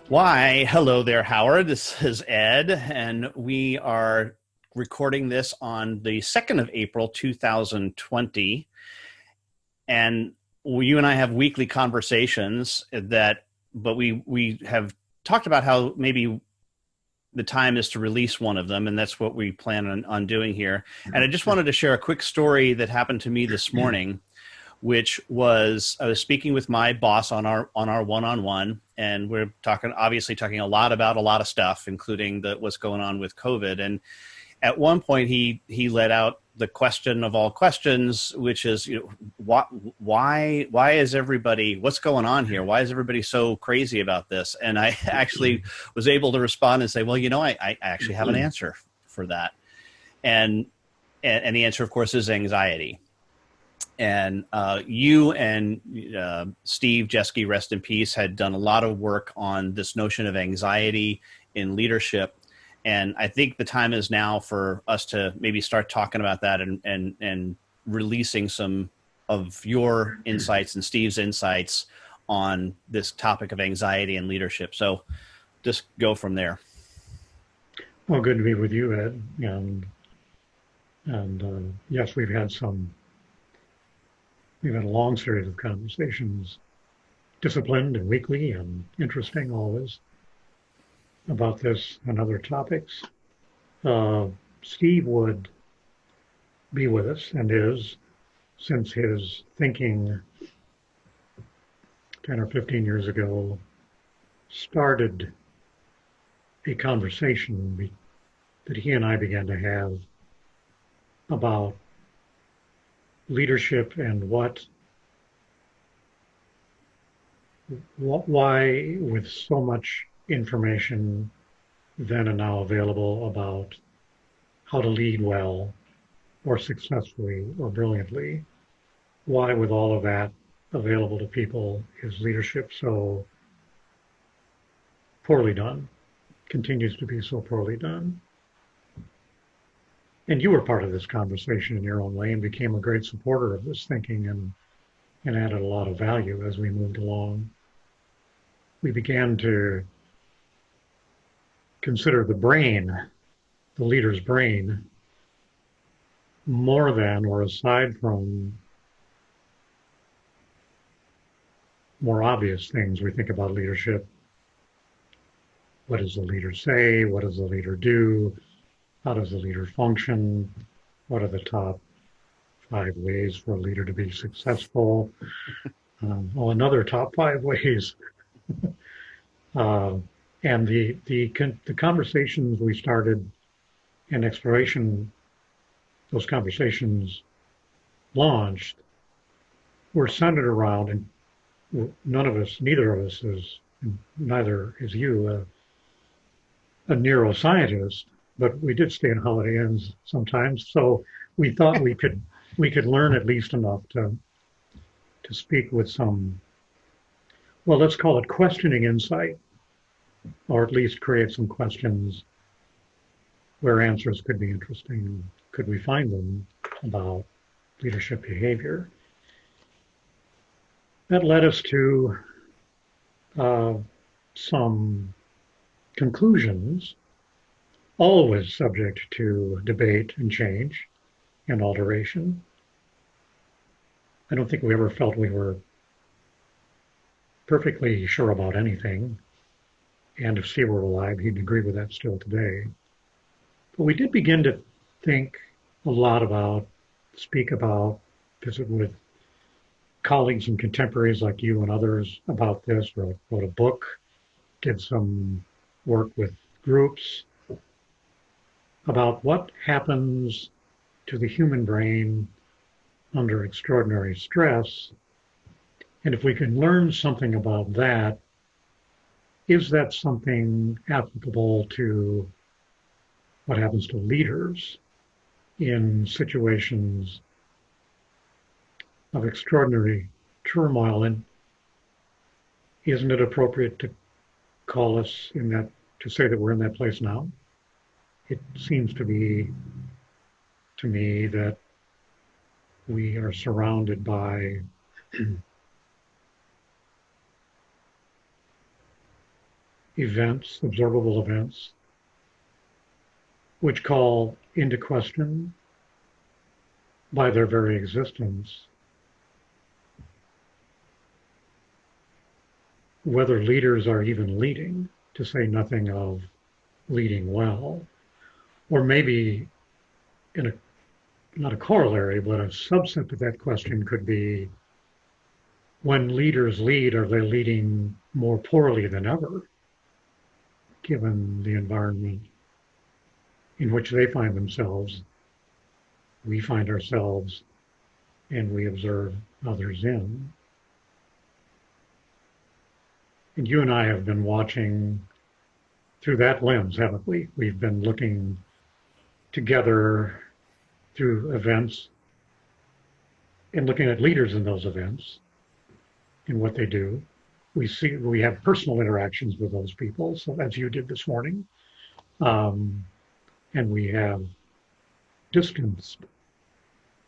Why, hello there, Howard. This is Ed, and we are recording this on the 2nd of April, 2020. And you and I have weekly conversations but we have talked about how maybe the time is to release one of them, and that's what we plan on doing here. And I just wanted to share a quick story that happened to me this morning, which was I was speaking with my boss on our one-on-one, and we're obviously talking a lot about a lot of stuff, including what's going on with COVID. And at one point, he let out the question of all questions, which is, why is everybody, what's going on here? Why is everybody so crazy about this? And I actually was able to respond and say, well, I actually have an answer for that, and the answer, of course, is anxiety. And you and Steve Jeske, rest in peace, had done a lot of work on this notion of anxiety in leadership. And I think the time is now for us to maybe start talking about that and releasing some of your insights and Steve's insights on this topic of anxiety and leadership. So just go from there. Well, good to be with you, Ed. And yes, we've had a long series of conversations, disciplined and weekly and interesting always, about this and other topics. Steve would be with us and is, since his thinking 10 or 15 years ago started a conversation that he and I began to have about leadership and why, with so much information then and now available about how to lead well or successfully or brilliantly, why, with all of that available to people, is leadership so poorly done, continues to be so poorly done. And you were part of this conversation in your own way and became a great supporter of this thinking and added a lot of value as we moved along. We began to consider the brain, the leader's brain, more than or aside from more obvious things we think about leadership. What does the leader say? What does the leader do? How does the leader function? What are the top 5 ways for a leader to be successful? Another top 5 ways. And the conversations we started and exploration those conversations launched were centered around, and neither of us is, neither is you, a neuroscientist, but we did stay in Holiday Inns sometimes, so we thought we could learn at least enough to speak with some, well, let's call it questioning insight, or at least create some questions where answers could be interesting. Could we find them about leadership behavior? That led us to some conclusions, always subject to debate and change and alteration. I don't think we ever felt we were perfectly sure about anything. And if Steve were alive, he'd agree with that still today. But we did begin to think a lot about, speak about, visit with colleagues and contemporaries like you and others about this, wrote a book, did some work with groups about what happens to the human brain under extraordinary stress. And if we can learn something about that, is that something applicable to what happens to leaders in situations of extraordinary turmoil? And isn't it appropriate to call us in that, to say that we're in that place now? It seems to be, to me, that we are surrounded by events, observable events, which call into question by their very existence whether leaders are even leading, to say nothing of leading well, or maybe in a not a corollary, but a subset of that question could be, when leaders lead, are they leading more poorly than ever, given the environment in which they find themselves, we find ourselves, and we observe others in? And you and I have been watching through that lens, haven't we? We've been looking together through events and looking at leaders in those events and what they do. We have personal interactions with those people, so as you did this morning, and we have distanced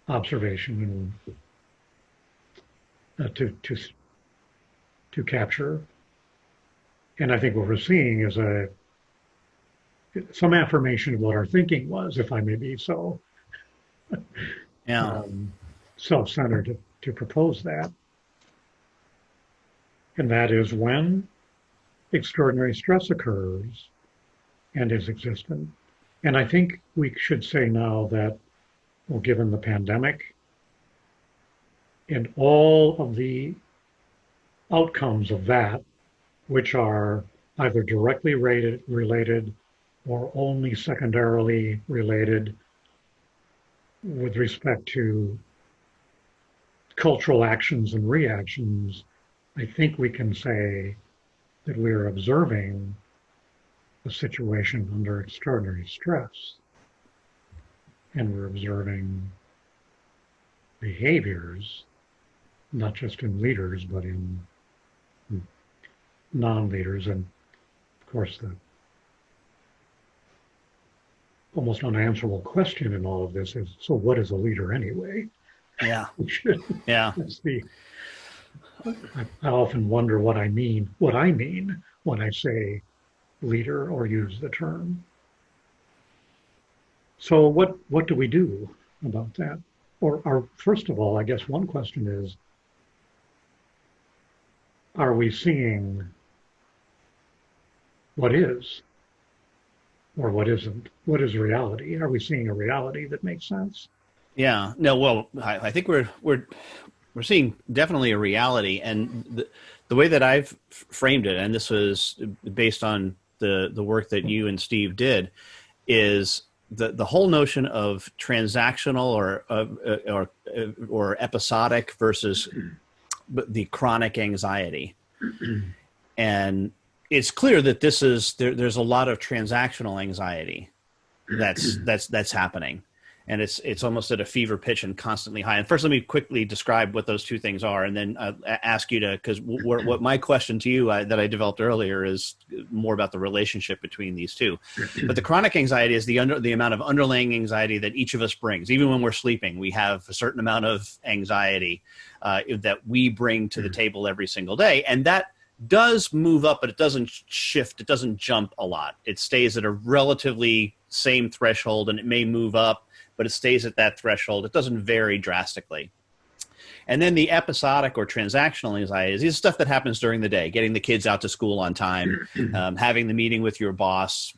observation and to capture. And I think what we're seeing is some affirmation of what our thinking was, if I may be so self-centered to propose that. And that is, when extraordinary stress occurs and is existent. And I think we should say now that, well, given the pandemic and all of the outcomes of that, which are either directly related or only secondarily related with respect to cultural actions and reactions, I think we can say that we are observing a situation under extraordinary stress. And we're observing behaviors, not just in leaders, but in non-leaders. And of course, the almost unanswerable question in all of this is, so what is a leader anyway? Yeah. Yeah. I often wonder what I mean when I say leader or use the term. So what do we do about that? Or first of all, I guess one question is, are we seeing what is or what isn't? What is reality? Are we seeing a reality that makes sense? Yeah. No. Well, I think we're seeing definitely a reality, and the way that I've framed it, and this was based on the work that you and Steve did, is the whole notion of transactional or episodic versus the chronic anxiety. And it's clear that there's a lot of transactional anxiety that's happening, and it's almost at a fever pitch and constantly high. And first, let me quickly describe what those two things are, and then ask you to, because what my question to you that I developed earlier is more about the relationship between these two. But the chronic anxiety is the amount of underlying anxiety that each of us brings. Even when we're sleeping, we have a certain amount of anxiety that we bring to the table every single day, and that does move up, but it doesn't shift. It doesn't jump a lot. It stays at a relatively same threshold, and it may move up, but it stays at that threshold. It doesn't vary drastically. And then the episodic or transactional anxiety is stuff that happens during the day: getting the kids out to school on time, having the meeting with your boss,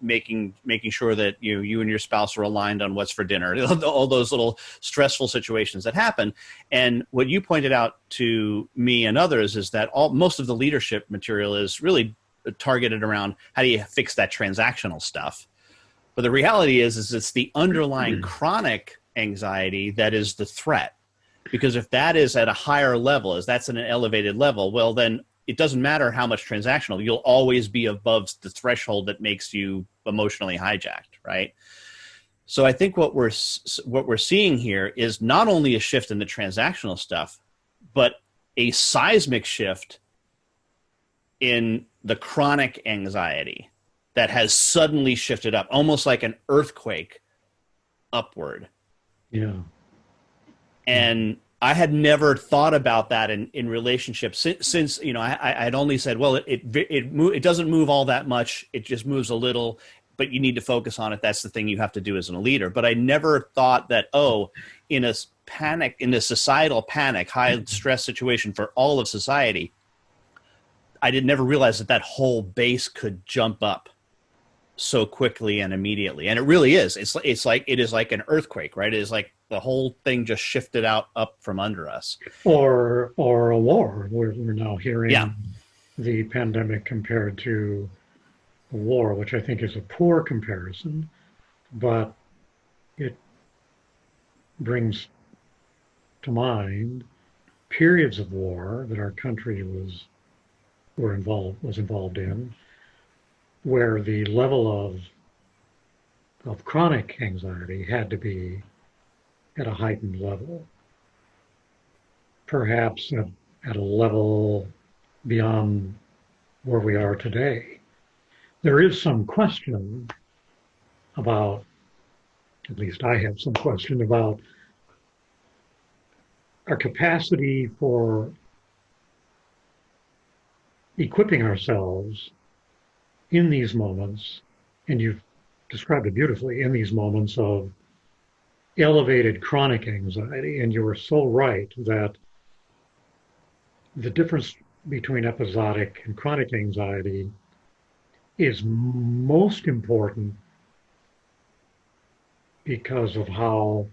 making sure that you and your spouse are aligned on what's for dinner, all those little stressful situations that happen. And what you pointed out to me and others is that most of the leadership material is really targeted around how do you fix that transactional stuff. But the reality is it's the underlying chronic anxiety that is the threat. Because if that is at a higher level, as that's at an elevated level, well, then it doesn't matter how much transactional. You'll always be above the threshold that makes you emotionally hijacked, right? So I think what we're seeing here is not only a shift in the transactional stuff, but a seismic shift in the chronic anxiety that has suddenly shifted up, almost like an earthquake upward. Yeah. And I had never thought about that in relationships since I had only said, well, it doesn't move all that much. It just moves a little, but you need to focus on it. That's the thing you have to do as a leader. But I never thought that, in a societal panic, high stress situation for all of society, I did never realize that whole base could jump up so quickly and immediately. And it really is. It is like an earthquake, right? It is like the whole thing just shifted up from under us. Or a war. We're now hearing the pandemic compared to a war, which I think is a poor comparison, but it brings to mind periods of war that our country was involved in, where the level of chronic anxiety had to be at a heightened level, perhaps at a level beyond where we are today. There is some question about, at least I have some question about, our capacity for equipping ourselves in these moments, and you've described it beautifully, in these moments of elevated chronic anxiety. And you are so right that the difference between episodic and chronic anxiety is most important because of how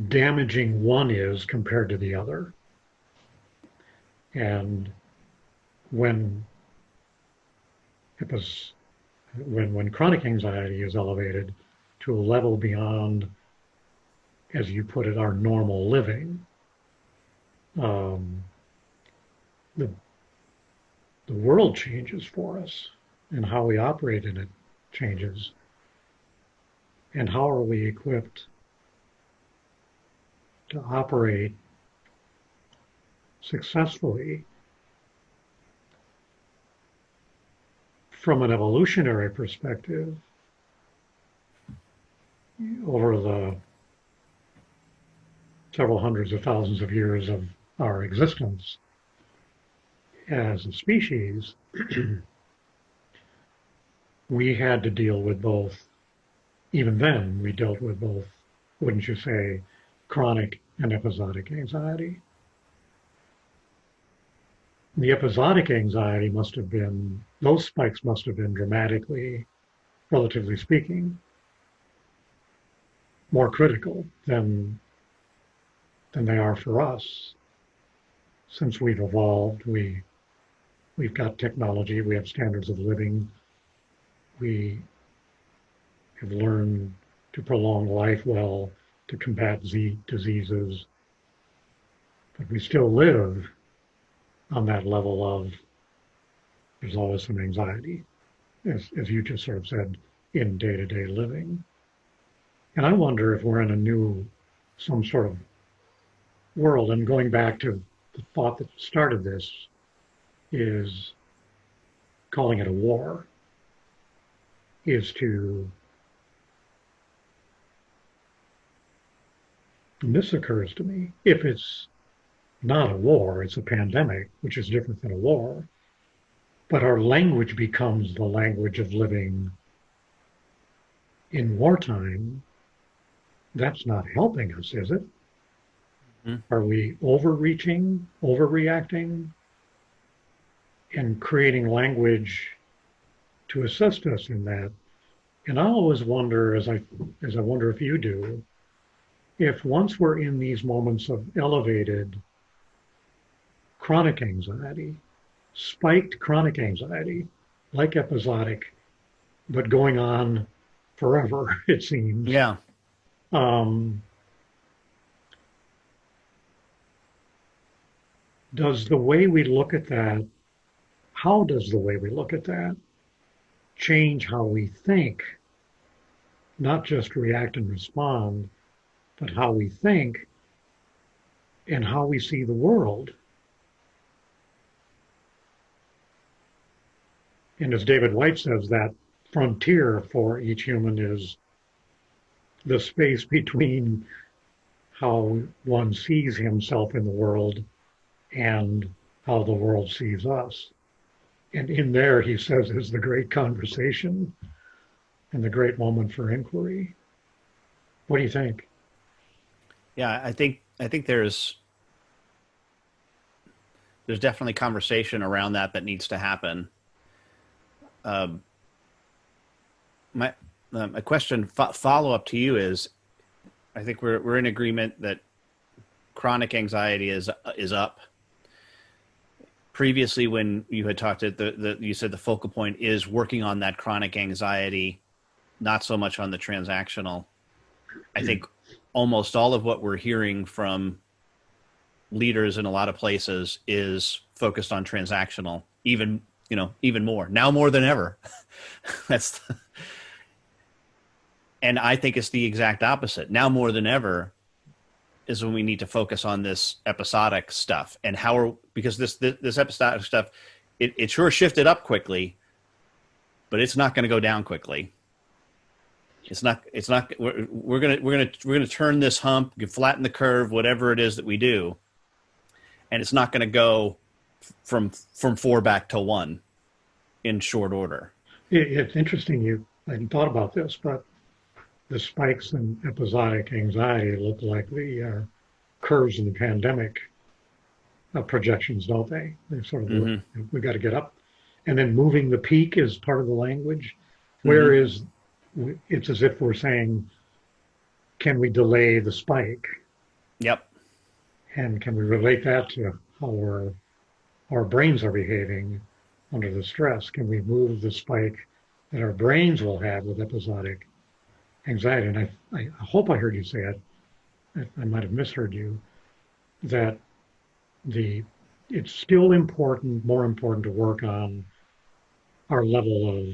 damaging one is compared to the other. And when chronic anxiety is elevated to a level beyond, as you put it, our normal living, the world changes for us, and how we operate in it changes. And how are we equipped to operate successfully from an evolutionary perspective over the several hundreds of thousands of years of our existence as a species? We had to deal with both. Even then, we dealt with both, wouldn't you say, chronic and episodic anxiety. The episodic anxiety those spikes must have been dramatically, relatively speaking, more critical than they are for us. Since we've evolved, we've got technology, we have standards of living, we have learned to prolong life well, to combat diseases, but we still live on that level of, there's always some anxiety, as you just sort of said, in day-to-day living. And I wonder if we're in some sort of world, and going back to the thought that started this, is calling it a war, is to, and this occurs to me, if it's not a war, it's a pandemic, which is different than a war, but our language becomes the language of living in wartime, that's not helping us, is it? Mm-hmm. Are we overreaching, overreacting, and creating language to assist us in that? And I always wonder, as I wonder if you do, if once we're in these moments of elevated chronic anxiety, spiked chronic anxiety, like episodic, but going on forever, it seems. Yeah. Does the way we look at that, how does the way we look at that change how we think, not just react and respond, but how we think and how we see the world? And as David White says, that frontier for each human is the space between how one sees himself in the world and how the world sees us. And in there, he says, is the great conversation and the great moment for inquiry. What do you think? Yeah, I think there's definitely conversation around that needs to happen. Um, my my question follow up to you is, I think we're in agreement that chronic anxiety is up. Previously, when you had talked at you said the focal point is working on that chronic anxiety, not so much on the transactional. I think almost all of what we're hearing from leaders in a lot of places is focused on transactional, even more now, more than ever. That's and I think it's the exact opposite. Now more than ever is when we need to focus on this episodic stuff and because this episodic stuff, it sure shifted up quickly, but it's not going to go down quickly. It's not. We're gonna turn this hump, flatten the curve, whatever it is that we do, and it's not going to go from 4 back to 1 in short order. It's interesting. I hadn't thought about this, but the spikes in episodic anxiety look like the curves in the pandemic projections, don't they? They sort of look, we got to get up, and then moving the peak is part of the language. Whereas it's as if we're saying, can we delay the spike? Yep. And can we relate that to how our brains are behaving under the stress? Can we move the spike that our brains will have with episodic anxiety? And I hope I heard you say it, I might have misheard you, that it's still more important to work on our level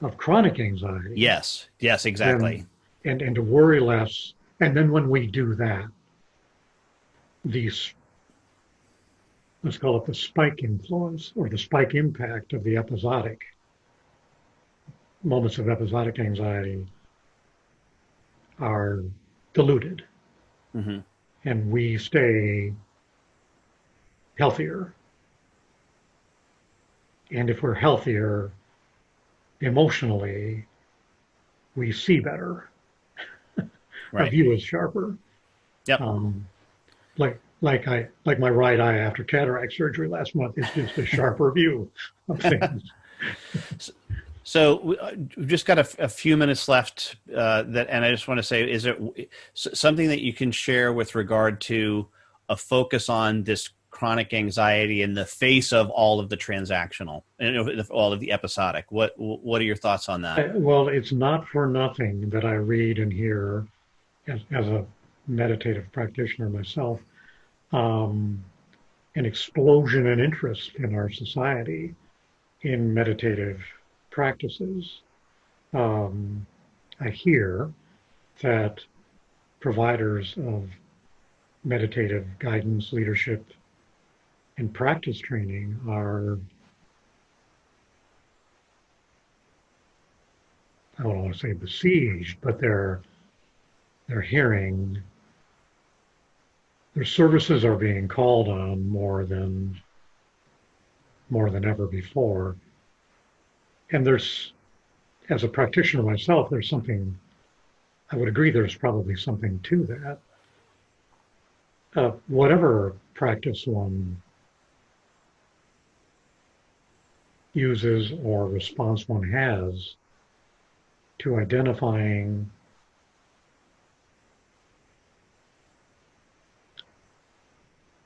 of chronic anxiety. Yes, exactly. And to worry less. And then when we do that, let's call it the spike influence or the spike impact of the episodic moments of episodic anxiety are diluted, and we stay healthier. And if we're healthier emotionally, we see better. Our view is sharper. Yep. Like my right eye after cataract surgery last month is just a sharper view of things. So we've just got a few minutes left, and I just want to say, is there something that you can share with regard to a focus on this chronic anxiety in the face of all of the transactional and all of the episodic? What are your thoughts on that? Well, it's not for nothing that I read and hear as a meditative practitioner myself, an explosion in interest in our society in meditative practices. I hear that providers of meditative guidance, leadership, and practice training are, I don't want to say besieged, but they're hearing their services are being called on more than ever before. And as a practitioner myself, there's something, I would agree there's probably something to that. Whatever practice one uses or response one has to identifying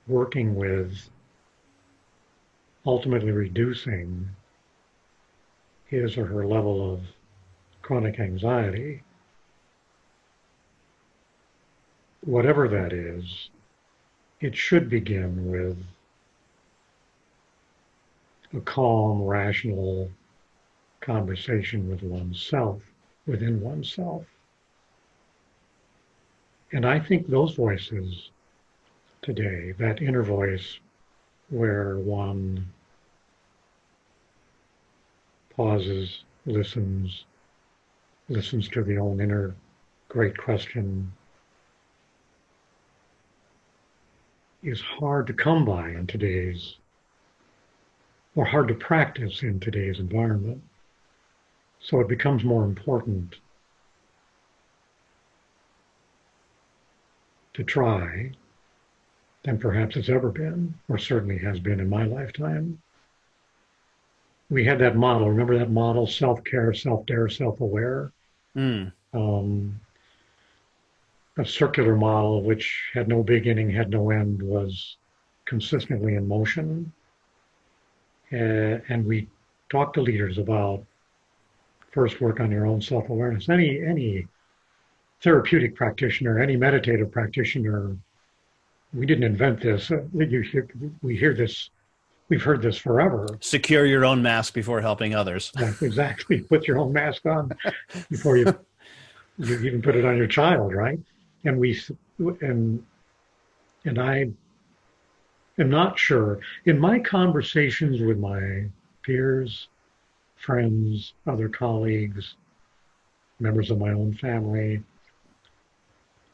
working with, ultimately reducing his or her level of chronic anxiety, whatever that is, it should begin with a calm, rational conversation with oneself, within oneself. And I think those voices today, that inner voice where one pauses, listens to the own inner great question, is hard to come by in today's, or hard to practice in today's environment. So it becomes more important to try than perhaps it's ever been, or certainly has been in my lifetime. We had that model, remember that model, self-care, self-dare, self-aware? Mm. A circular model which had no beginning, had no end, was consistently in motion. And we talked to leaders about first work on your own self-awareness. Any therapeutic practitioner, any meditative practitioner, we didn't invent this. We hear this, we've heard this forever. Secure your own mask before helping others. Exactly. Put your own mask on before you even put it on your child, right? And I am not sure. In my conversations with my peers, friends, other colleagues, members of my own family,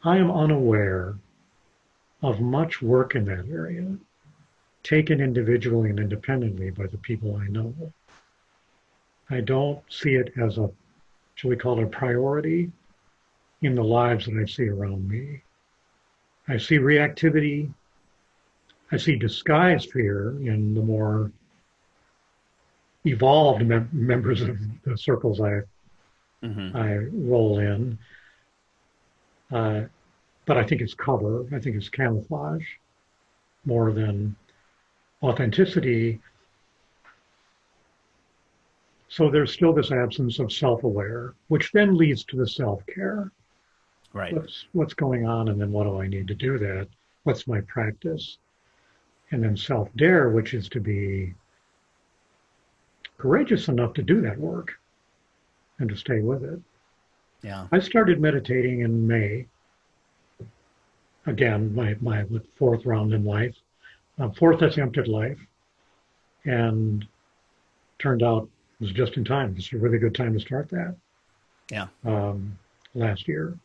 I am unaware of much work in that area taken individually and independently by the people I know. I don't see it as a, shall we call it a priority in the lives that I see around me. I see reactivity. I see disguised fear in the more evolved members of the circles I roll in. But I think it's cover. I think it's camouflage more than authenticity. So there's still this absence of self-aware, which then leads to the self-care. Right. What's going on, and then what do I need to do that? What's my practice? And then self-dare, which is to be courageous enough to do that work and to stay with it. Yeah. I started meditating in May. Again, my fourth round in life, fourth attempt at life, and turned out it was just in time. It's a really good time to start that. Yeah. Last year,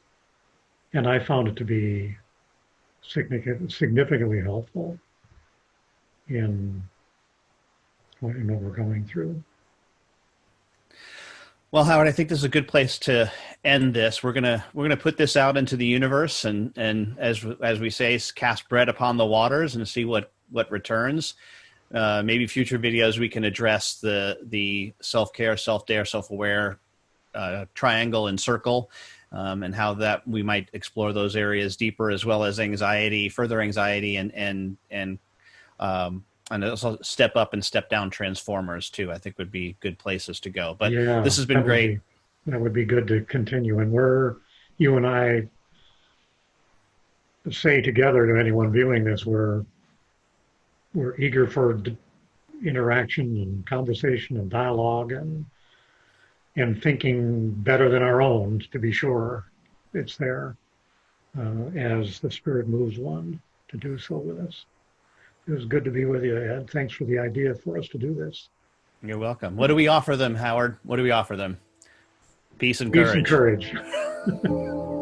and I found it to be significantly helpful in what we're going through. Well, Howard, I think this is a good place to end this. We're gonna put this out into the universe, and as we say, cast bread upon the waters and see what returns. Maybe future videos we can address the self-care, self-dare, self-aware triangle and circle, and how that we might explore those areas deeper, as well as anxiety, further anxiety, and also step up and step down transformers too. I think would be good places to go. But yeah, this has been great. That would be good to continue. And you and I say together to anyone viewing this, we're eager for interaction and conversation and dialogue and thinking better than our own, to be sure. It's there as the Spirit moves one to do so with us. It was good to be with you, Ed. Thanks for the idea for us to do this. You're welcome. What do we offer them, Howard? What do we offer them? Peace and courage. Peace and courage.